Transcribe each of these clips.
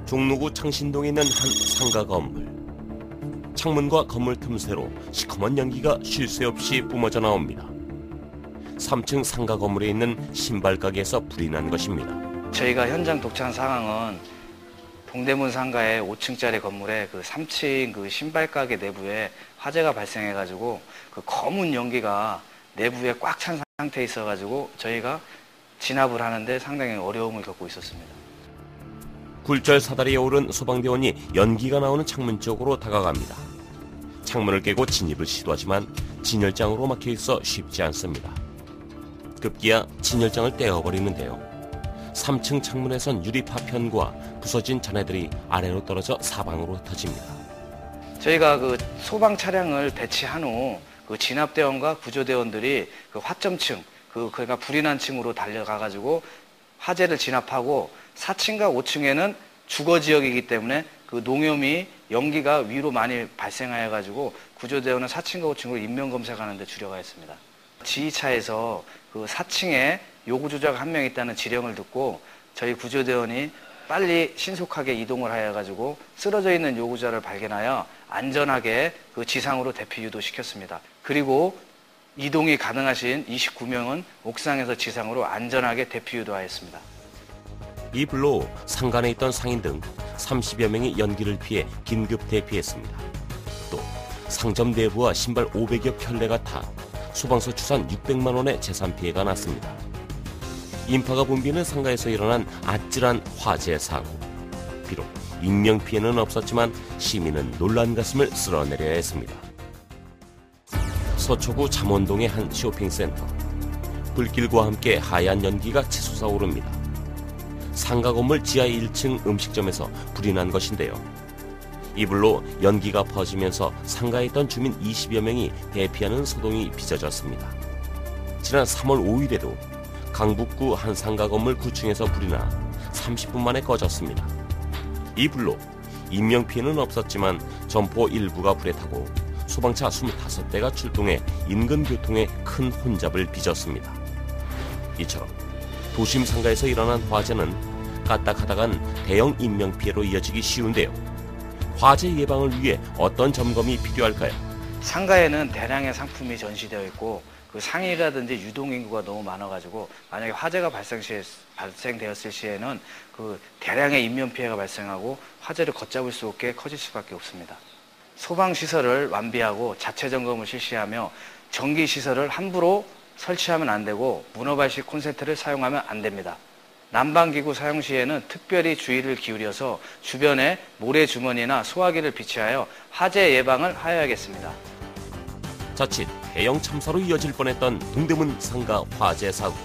종로구 창신동에 있는 한 상가 건물. 창문과 건물 틈새로 시커먼 연기가 쉴 새 없이 뿜어져 나옵니다. 3층 상가 건물에 있는 신발 가게에서 불이 난 것입니다. 저희가 현장 독촉한 상황은 동대문 상가의 5층짜리 건물에 그 3층 그 신발 가게 내부에 화재가 발생해가지고 그 검은 연기가 내부에 꽉 찬 상태에 있어가지고 저희가 진압을 하는데 상당히 어려움을 겪고 있었습니다. 굴절 사다리에 오른 소방대원이 연기가 나오는 창문 쪽으로 다가갑니다. 창문을 깨고 진입을 시도하지만 진열장으로 막혀 있어 쉽지 않습니다. 급기야 진열장을 떼어버리는데요. 3층 창문에선 유리 파편과 부서진 잔해들이 아래로 떨어져 사방으로 흩어집니다. 저희가 그 소방 차량을 배치한 후 그 진압대원과 구조대원들이 그 화점층, 그러니까 불이 난 층으로 달려가가지고 화재를 진압하고 4층과 5층에는 주거 지역이기 때문에 그 농염이 연기가 위로 많이 발생하여가지고 구조대원은 4층과 5층으로 인명검색하는 데 주력하였습니다. 지휘차에서 그 4층에 요구조자가 한 명 있다는 지령을 듣고 저희 구조대원이 빨리 신속하게 이동을 하여가지고 쓰러져 있는 요구자를 발견하여 안전하게 그 지상으로 대피 유도시켰습니다. 그리고 이동이 가능하신 29명은 옥상에서 지상으로 안전하게 대피 유도하였습니다. 이 불로 상간에 있던 상인 등 30여 명이 연기를 피해 긴급 대피했습니다. 또 상점 내부와 신발 500여 켤레가 타 소방서 추산 600만 원의 재산 피해가 났습니다. 인파가 붐비는 상가에서 일어난 아찔한 화재 사고. 비록 인명피해는 없었지만 시민은 놀란 가슴을 쓸어내려야 했습니다. 서초구 잠원동의 한 쇼핑센터. 불길과 함께 하얀 연기가 치솟아 오릅니다. 상가 건물 지하 1층 음식점에서 불이 난 것인데요. 이 불로 연기가 퍼지면서 상가에 있던 주민 20여 명이 대피하는 소동이 빚어졌습니다. 지난 3월 5일에도 강북구 한 상가 건물 9층에서 불이 나 30분 만에 꺼졌습니다. 이 불로 인명피해는 없었지만 점포 일부가 불에 타고 소방차 25대가 출동해 인근 교통에 큰 혼잡을 빚었습니다. 이처럼 도심 상가에서 일어난 화재는 까딱하다간 대형 인명피해로 이어지기 쉬운데요. 화재 예방을 위해 어떤 점검이 필요할까요? 상가에는 대량의 상품이 전시되어 있고 그 상이라든지 유동인구가 너무 많아가지고 만약에 화재가 발생되었을 시에는 그 대량의 인명피해가 발생하고 화재를 걷잡을 수 없게 커질 수밖에 없습니다. 소방시설을 완비하고 자체 점검을 실시하며 전기시설을 함부로 설치하면 안 되고 문어발식 콘센트를 사용하면 안 됩니다. 난방기구 사용 시에는 특별히 주의를 기울여서 주변에 모래주머니나 소화기를 비치하여 화재 예방을 하여야겠습니다. 자칫 대형 참사로 이어질 뻔했던 동대문 상가 화재 사고.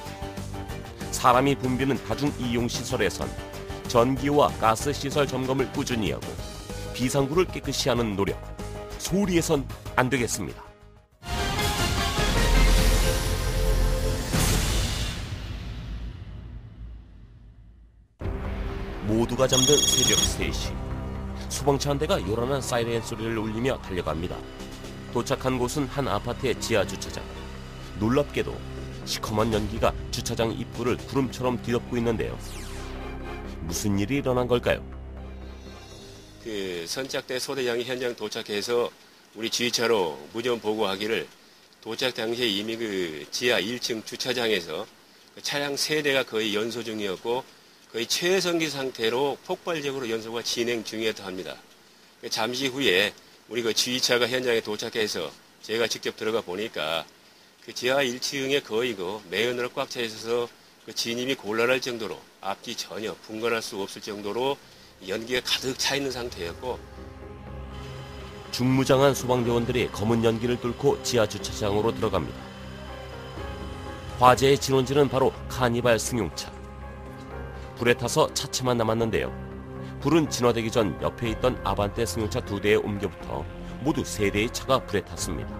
사람이 붐비는 다중이용시설에선 전기와 가스시설 점검을 꾸준히 하고 비상구를 깨끗이 하는 노력, 소홀히 해선 안 되겠습니다. 모두가 잠든 새벽 3시. 소방차 한 대가 요란한 사이렌 소리를 울리며 달려갑니다. 도착한 곳은 한 아파트의 지하 주차장. 놀랍게도 시커먼 연기가 주차장 입구를 구름처럼 뒤덮고 있는데요. 무슨 일이 일어난 걸까요? 선착대 소대장이 현장 도착해서 우리 지휘차로 무전 보고하기를 도착 당시에 이미 지하 1층 주차장에서 차량 3대가 거의 연소 중이었고 거의 최성기 상태로 폭발적으로 연소가 진행 중이었다 합니다. 잠시 후에 우리 지휘차가 현장에 도착해서 제가 직접 들어가 보니까 지하 1층에 거의 매연으로 꽉 차 있어서 진입이 곤란할 정도로 앞뒤 전혀 분간할 수 없을 정도로 연기가 가득 차 있는 상태였고, 중무장한 소방대원들이 검은 연기를 뚫고 지하 주차장으로 들어갑니다. 화재의 진원지는 바로 카니발 승용차. 불에 타서 차체만 남았는데요. 불은 진화되기 전 옆에 있던 아반떼 승용차 2대에 옮겨붙어 모두 3대의 차가 불에 탔습니다.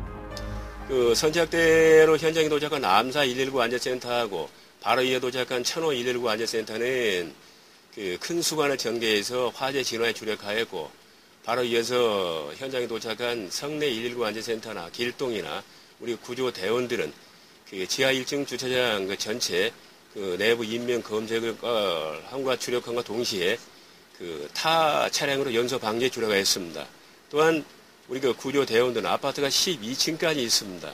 선착대로 현장에 도착한 암사 119 안전센터하고 바로 이어 도착한 천호 119 안전센터는 큰 수관을 전개해서 화재 진화에 주력하였고, 바로 이어서 현장에 도착한 성내 119 안전센터나 길동이나 우리 구조대원들은 지하 1층 주차장 전체 내부 인명 검색을 함과 주력함과 동시에 타 차량으로 연소 방지에 주력하여 있습니다. 또한 우리 구조대원들은 아파트가 12층까지 있습니다.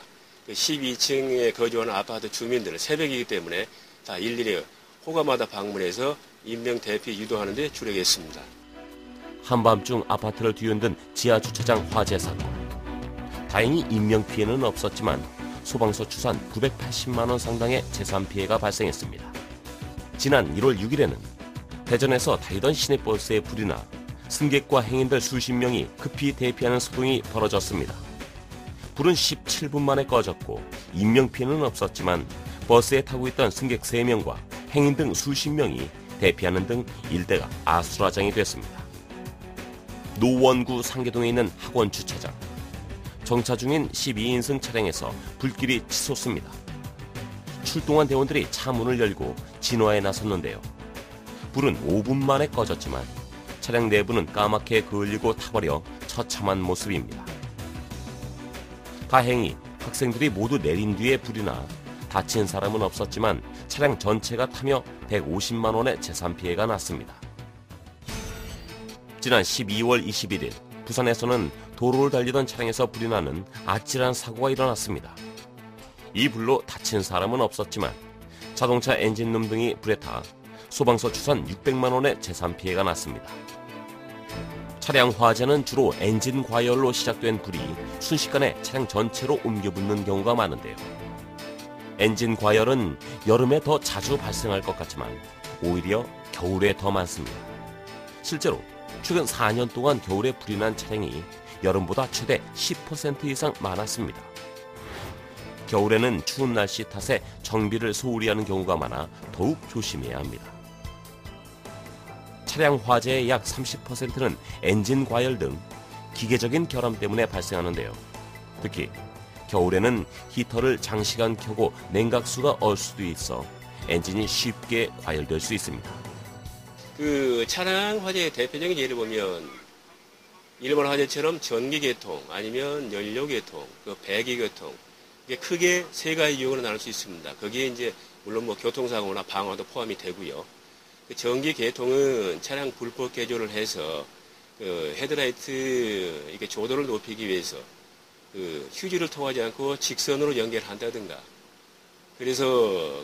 12층에 거주하는 아파트 주민들은 새벽이기 때문에 다 일일이 호가마다 방문해서 인명 대피 유도하는 데 주력했습니다. 한밤중 아파트를 뒤흔든 지하 주차장 화재 사고. 다행히 인명 피해는 없었지만 소방서 추산 980만 원 상당의 재산 피해가 발생했습니다. 지난 1월 6일에는 대전에서 다니던 시내버스에 불이 나 승객과 행인들 수십 명이 급히 대피하는 소동이 벌어졌습니다. 불은 17분 만에 꺼졌고 인명 피해는 없었지만 버스에 타고 있던 승객 3명과 행인 등 수십 명이 대피하는 등 일대가 아수라장이 됐습니다. 노원구 상계동에 있는 학원 주차장. 정차 중인 12인승 차량에서 불길이 치솟습니다. 출동한 대원들이 차 문을 열고 진화에 나섰는데요. 불은 5분 만에 꺼졌지만 차량 내부는 까맣게 그을리고 타버려 처참한 모습입니다. 다행히 학생들이 모두 내린 뒤에 불이 나 다친 사람은 없었지만 차량 전체가 타며 150만 원의 재산 피해가 났습니다. 지난 12월 21일 부산에서는 도로를 달리던 차량에서 불이 나는 아찔한 사고가 일어났습니다. 이 불로 다친 사람은 없었지만 자동차 엔진룸 등이 불에 타 소방서 추산 600만 원의 재산 피해가 났습니다. 차량 화재는 주로 엔진 과열로 시작된 불이 순식간에 차량 전체로 옮겨 붙는 경우가 많은데요. 엔진 과열은 여름에 더 자주 발생할 것 같지만 오히려 겨울에 더 많습니다. 실제로 최근 4년 동안 겨울에 불이 난 차량이 여름보다 최대 10% 이상 많았습니다. 겨울에는 추운 날씨 탓에 정비를 소홀히 하는 경우가 많아 더욱 조심해야 합니다. 차량 화재의 약 30%는 엔진 과열 등 기계적인 결함 때문에 발생하는데요. 특히 겨울에는 히터를 장시간 켜고 냉각수가 얼 수도 있어 엔진이 쉽게 과열될 수 있습니다. 차량 화재의 대표적인 예를 보면 일본 화재처럼 전기 계통 아니면 연료 계통, 배기 계통 이게 크게 세 가지 유형으로 나눌 수 있습니다. 거기에 이제 물론 교통사고나 방화도 포함이 되고요. 전기 계통은 차량 불법 개조를 해서 헤드라이트 이게 조도를 높이기 위해서 휴지를 통하지 않고 직선으로 연결한다든가 그래서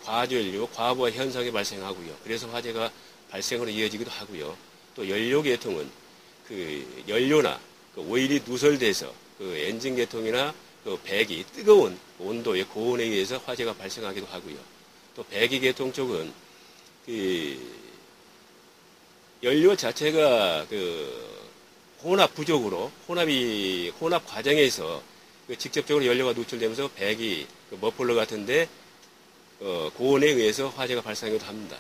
과전류, 과부하 현상이 발생하고요. 그래서 화재가 발생으로 이어지기도 하고요. 또 연료 계통은 연료나 오일이 누설돼서 엔진 계통이나 배기 뜨거운 온도의 고온에 의해서 화재가 발생하기도 하고요. 또 배기 계통 쪽은 연료 자체가 혼합 부족으로 혼합 과정에서 직접적으로 연료가 누출되면서 배기 머플러 같은데 고온에 의해서 화재가 발생하기도 합니다.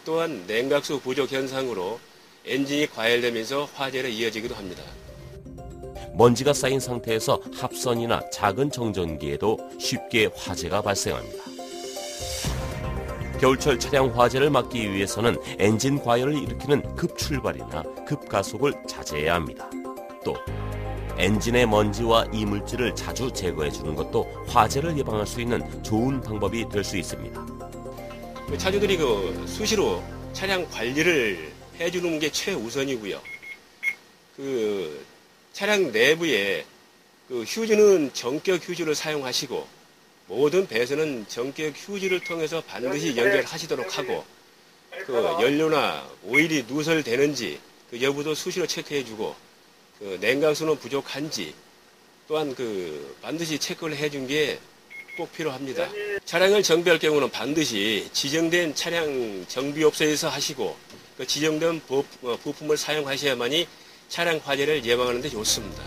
또한 냉각수 부족 현상으로 엔진이 과열되면서 화재로 이어지기도 합니다. 먼지가 쌓인 상태에서 합선이나 작은 정전기에도 쉽게 화재가 발생합니다. 겨울철 차량 화재를 막기 위해서는 엔진 과열을 일으키는 급출발이나 급가속을 자제해야 합니다. 또 엔진의 먼지와 이물질을 자주 제거해주는 것도 화재를 예방할 수 있는 좋은 방법이 될 수 있습니다. 차주들이 수시로 차량 관리를 해주는 게 최우선이고요. 차량 내부에 휴지는 전격 휴지를 사용하시고 모든 배선은 전격 휴지를 통해서 반드시 연결하시도록 하고 연료나 오일이 누설되는지 여부도 수시로 체크해주고 냉각수는 부족한지 또한 반드시 체크를 해준 게 꼭 필요합니다. 차량을 정비할 경우는 반드시 지정된 차량 정비업소에서 하시고 지정된 부품을 사용하셔야만이 차량 화재를 예방하는 데 좋습니다.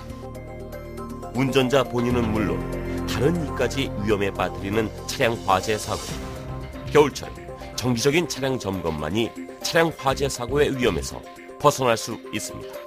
운전자 본인은 물론 다른 이까지 위험에 빠뜨리는 차량 화재 사고. 겨울철 정기적인 차량 점검만이 차량 화재 사고의 위험에서 벗어날 수 있습니다.